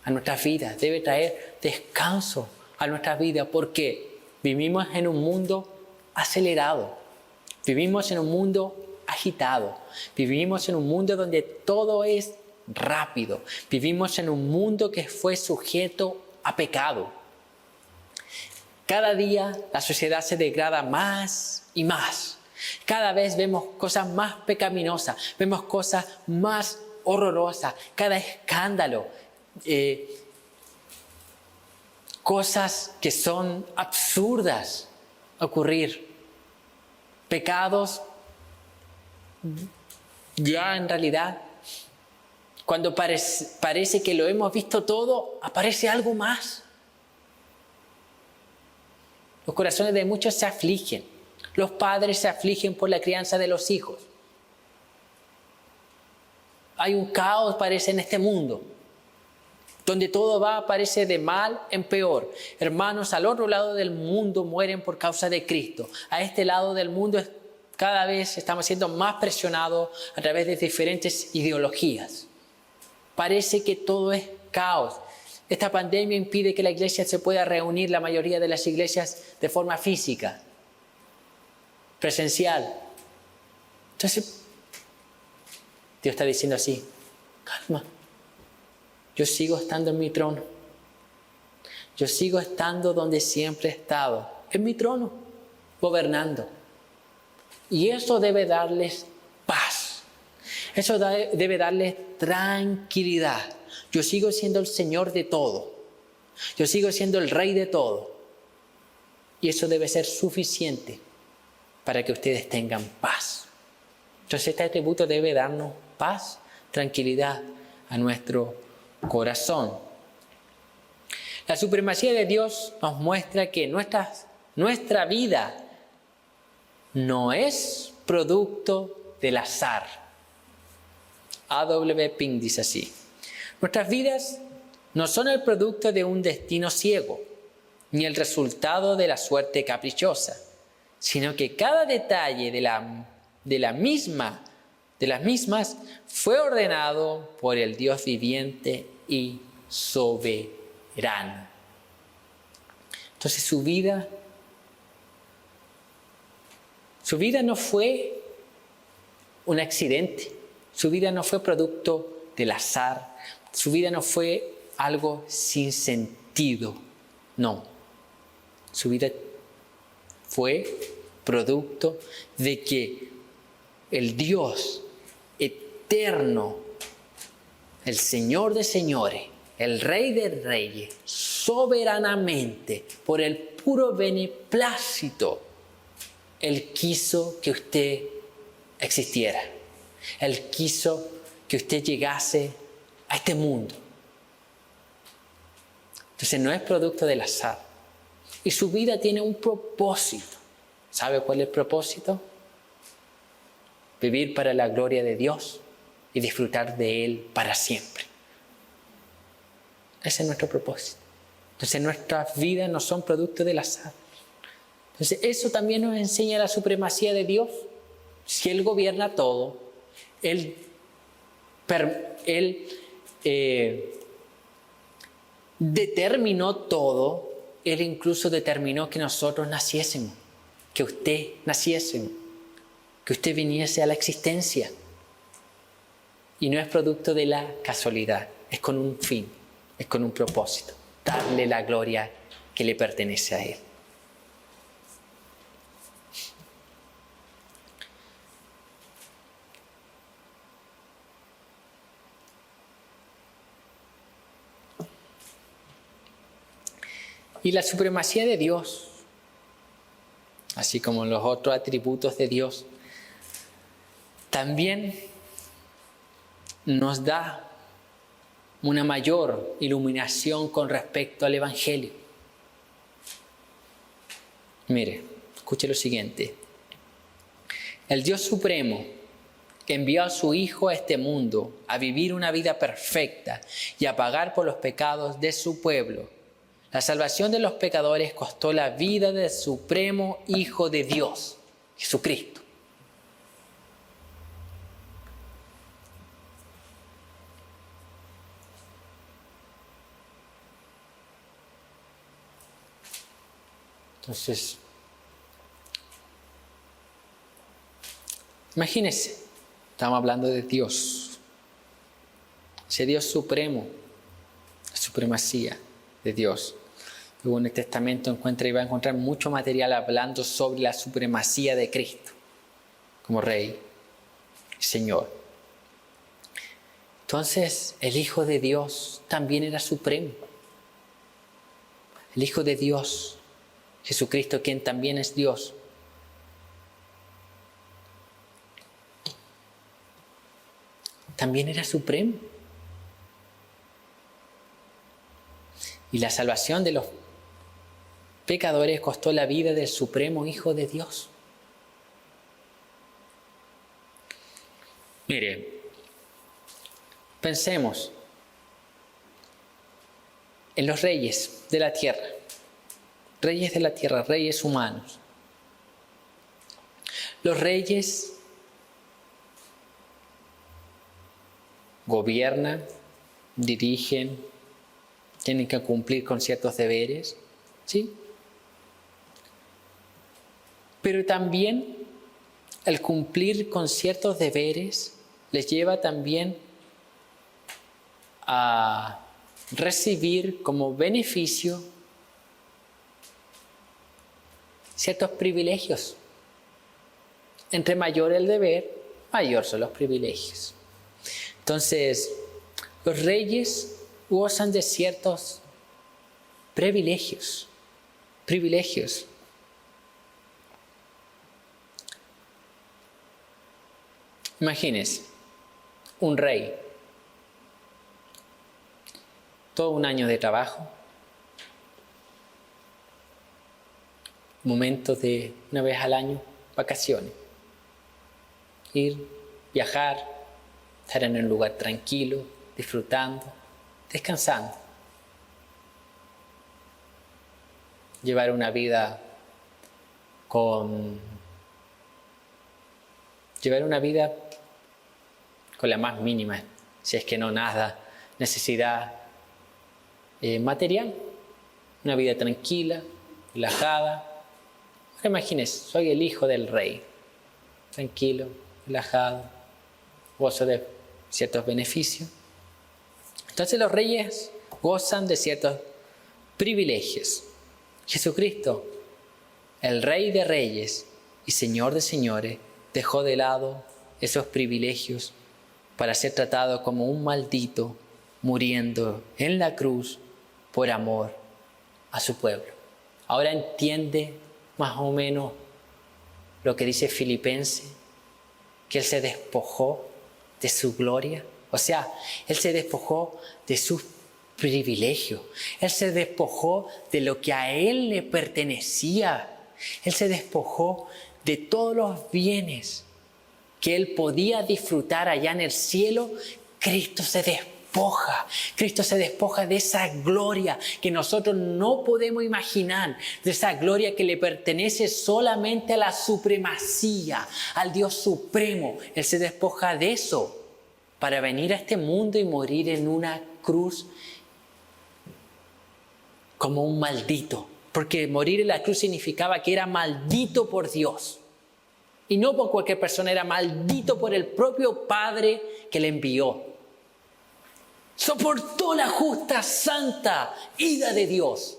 a nuestras vidas, debe traer descanso a nuestras vidas, porque vivimos en un mundo acelerado, vivimos en un mundo agitado, vivimos en un mundo donde todo es rápido, vivimos en un mundo que fue sujeto a pecado. Cada día la sociedad se degrada más y más. Cada vez vemos cosas más pecaminosas, vemos cosas más horrorosas, cada escándalo, cosas que son absurdas ocurrir. Pecados, ya en realidad, cuando parece que lo hemos visto todo, aparece algo más. Los corazones de muchos se afligen. Los padres se afligen por la crianza de los hijos. Hay un caos, parece, en este mundo, donde todo parece de mal en peor. Hermanos, al otro lado del mundo mueren por causa de Cristo. A este lado del mundo cada vez estamos siendo más presionados a través de diferentes ideologías. Parece que todo es caos. Esta pandemia impide que la iglesia se pueda reunir, la mayoría de las iglesias, de forma física, presencial. Entonces, Dios está diciendo así, calma, yo sigo estando en mi trono. Yo sigo estando donde siempre he estado, en mi trono, gobernando. Y eso debe darles paz. Eso debe darles tranquilidad. Yo sigo siendo el Señor de todo. Yo sigo siendo el Rey de todo. Y eso debe ser suficiente para que ustedes tengan paz. Entonces este atributo debe darnos paz, tranquilidad a nuestro corazón. La supremacía de Dios nos muestra que nuestra vida no es producto del azar. A.W. Pink dice así: nuestras vidas no son el producto de un destino ciego, ni el resultado de la suerte caprichosa, sino que cada detalle de las mismas fue ordenado por el Dios viviente y soberano. Entonces su vida no fue un accidente, su vida no fue producto del azar, su vida no fue algo sin sentido, no. Su vida fue producto de que el Dios eterno, el Señor de señores, el Rey de reyes, soberanamente, por el puro beneplácito, Él quiso que usted existiera. Él quiso que usted llegase a este mundo. Entonces no es producto del azar. Y su vida tiene un propósito. ¿Sabe cuál es el propósito? Vivir para la gloria de Dios y disfrutar de Él para siempre. Ese es nuestro propósito. Entonces nuestras vidas no son producto del azar. Entonces eso también nos enseña la supremacía de Dios. Si Él gobierna todo, Él determinó todo, Él incluso determinó que nosotros naciésemos, que usted naciese, que usted viniese a la existencia. Y no es producto de la casualidad, es con un fin, es con un propósito, darle la gloria que le pertenece a Él. Y la supremacía de Dios, así como los otros atributos de Dios, también nos da una mayor iluminación con respecto al Evangelio. Mire, escuche lo siguiente. El Dios Supremo envió a su Hijo a este mundo a vivir una vida perfecta y a pagar por los pecados de su pueblo. La salvación de los pecadores costó la vida del Supremo Hijo de Dios, Jesucristo. Entonces, imagínense, estamos hablando de Dios, ese Dios supremo, la supremacía de Dios. Luego en el Testamento va a encontrar mucho material hablando sobre la supremacía de Cristo como Rey y Señor. Entonces, el Hijo de Dios también era supremo. El Hijo de Dios, Jesucristo, quien también es Dios, también era supremo. Y la salvación de los pecadores costó la vida del Supremo Hijo de Dios. Mire, pensemos en los reyes de la tierra. Reyes de la tierra, reyes humanos. Los reyes gobiernan, dirigen, tienen que cumplir con ciertos deberes, ¿sí? Pero también el cumplir con ciertos deberes les lleva también a recibir como beneficio ciertos privilegios. Entre mayor el deber, mayor son los privilegios. Entonces, los reyes gozan de ciertos privilegios. Imagínense, un rey, todo un año de trabajo, momentos de una vez al año, vacaciones, ir, viajar, estar en un lugar tranquilo, disfrutando, descansando, llevar una vida con la más mínima, si es que no nada, necesidad material, una vida tranquila, relajada. Ahora imagínense, soy el hijo del rey, tranquilo, relajado, gozo de ciertos beneficios. Entonces los reyes gozan de ciertos privilegios. Jesucristo, el Rey de Reyes y Señor de Señores, dejó de lado esos privilegios para ser tratado como un maldito, muriendo en la cruz por amor a su pueblo. Ahora entiende más o menos lo que dice Filipenses, que Él se despojó de su gloria. O sea, Él se despojó de sus privilegios. Él se despojó de lo que a Él le pertenecía. Él se despojó de todos los bienes que Él podía disfrutar allá en el cielo. Cristo se despoja. Cristo se despoja de esa gloria que nosotros no podemos imaginar, de esa gloria que le pertenece solamente a la supremacía, al Dios supremo. Él se despoja de eso para venir a este mundo y morir en una cruz como un maldito. Porque morir en la cruz significaba que era maldito por Dios. Y no por cualquier persona, era maldito por el propio Padre que le envió. Soportó la justa, santa ira de Dios.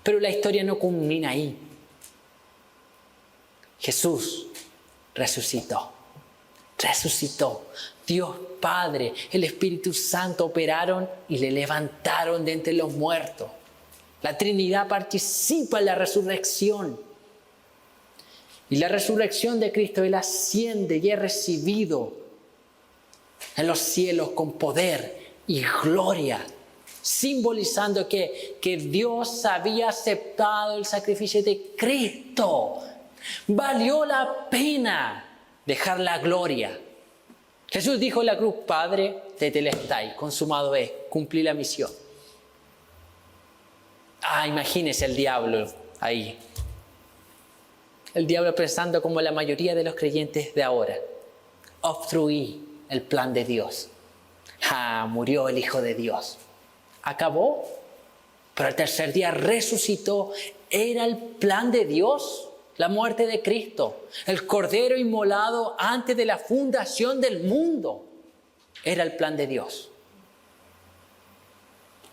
Pero la historia no culmina ahí. Jesús resucitó. Dios Padre, el Espíritu Santo operaron y le levantaron de entre los muertos. La Trinidad participa en la resurrección. Y la resurrección de Cristo, Él asciende y es recibido en los cielos con poder y gloria, simbolizando que Dios había aceptado el sacrificio de Cristo. Valió la pena dejar la gloria. Jesús dijo en la cruz: Padre, tetelestai, consumado es, cumplí la misión. Imagínese el diablo ahí. El diablo pensando como la mayoría de los creyentes de ahora: obstruí el plan de Dios. Murió el Hijo de Dios. Acabó, pero al tercer día resucitó. Era el plan de Dios. La muerte de Cristo, el Cordero inmolado antes de la fundación del mundo, era el plan de Dios.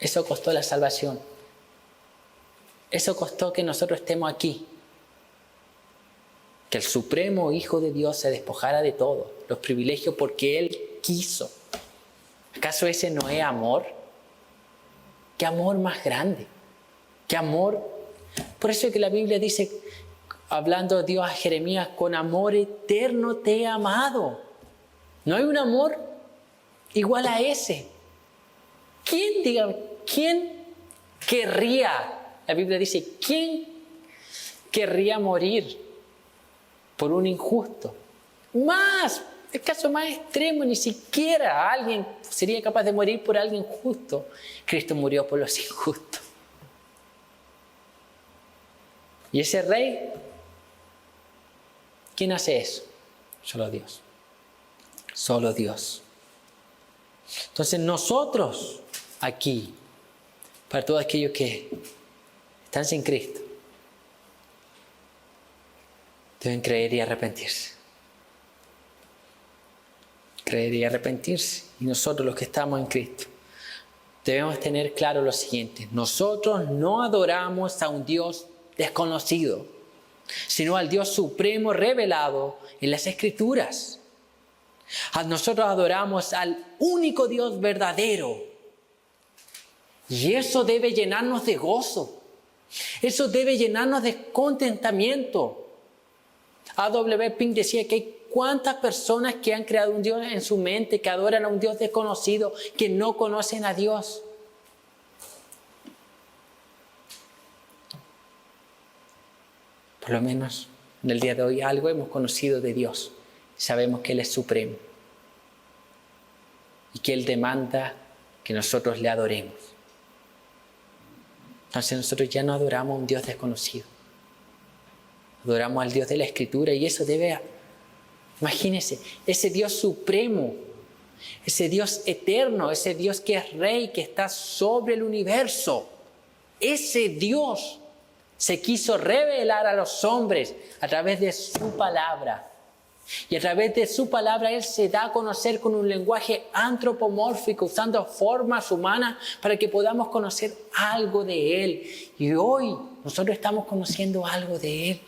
Eso costó la salvación. Eso costó que nosotros estemos aquí. Que el supremo Hijo de Dios se despojara de todo, los privilegios, porque Él quiso. ¿Acaso ese no es amor? ¿Qué amor más grande? ¿Qué amor? Por eso es que la Biblia dice, hablando Dios a Jeremías: con amor eterno te he amado. No hay un amor igual a ese. ¿Quién querría? La Biblia dice: ¿quién querría morir por un injusto? El caso más extremo, ni siquiera alguien sería capaz de morir por alguien justo. Cristo murió por los injustos. Y ese rey, ¿quién hace eso? Solo Dios. Solo Dios. Entonces nosotros aquí, para todos aquellos que están sin Cristo, deben creer y arrepentirse. Creer y arrepentirse. Y nosotros los que estamos en Cristo, debemos tener claro lo siguiente: nosotros no adoramos a un Dios desconocido, sino al Dios supremo revelado en las Escrituras. Nosotros adoramos al único Dios verdadero. Y eso debe llenarnos de gozo. Eso debe llenarnos de contentamiento. A.W. Pink decía que hay cuántas personas que han creado un Dios en su mente, que adoran a un Dios desconocido, que no conocen a Dios. Por lo menos en el día de hoy algo hemos conocido de Dios. Sabemos que Él es supremo y que Él demanda que nosotros le adoremos. Entonces nosotros ya no adoramos a un Dios desconocido. Adoramos al Dios de la Escritura y eso debe, imagínense, ese Dios supremo, ese Dios eterno, ese Dios que es Rey, que está sobre el universo. Ese Dios se quiso revelar a los hombres a través de su palabra. Y a través de su palabra Él se da a conocer con un lenguaje antropomórfico, usando formas humanas para que podamos conocer algo de Él. Y hoy nosotros estamos conociendo algo de Él.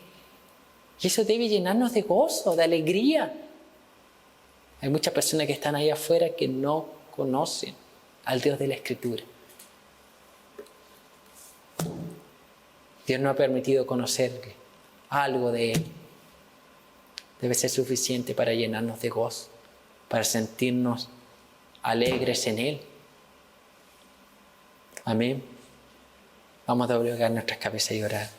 Y eso debe llenarnos de gozo, de alegría. Hay muchas personas que están ahí afuera que no conocen al Dios de la Escritura. Dios no ha permitido conocerle algo de Él. Debe ser suficiente para llenarnos de gozo, para sentirnos alegres en Él. Amén. Vamos a doblegar nuestras cabezas y orar.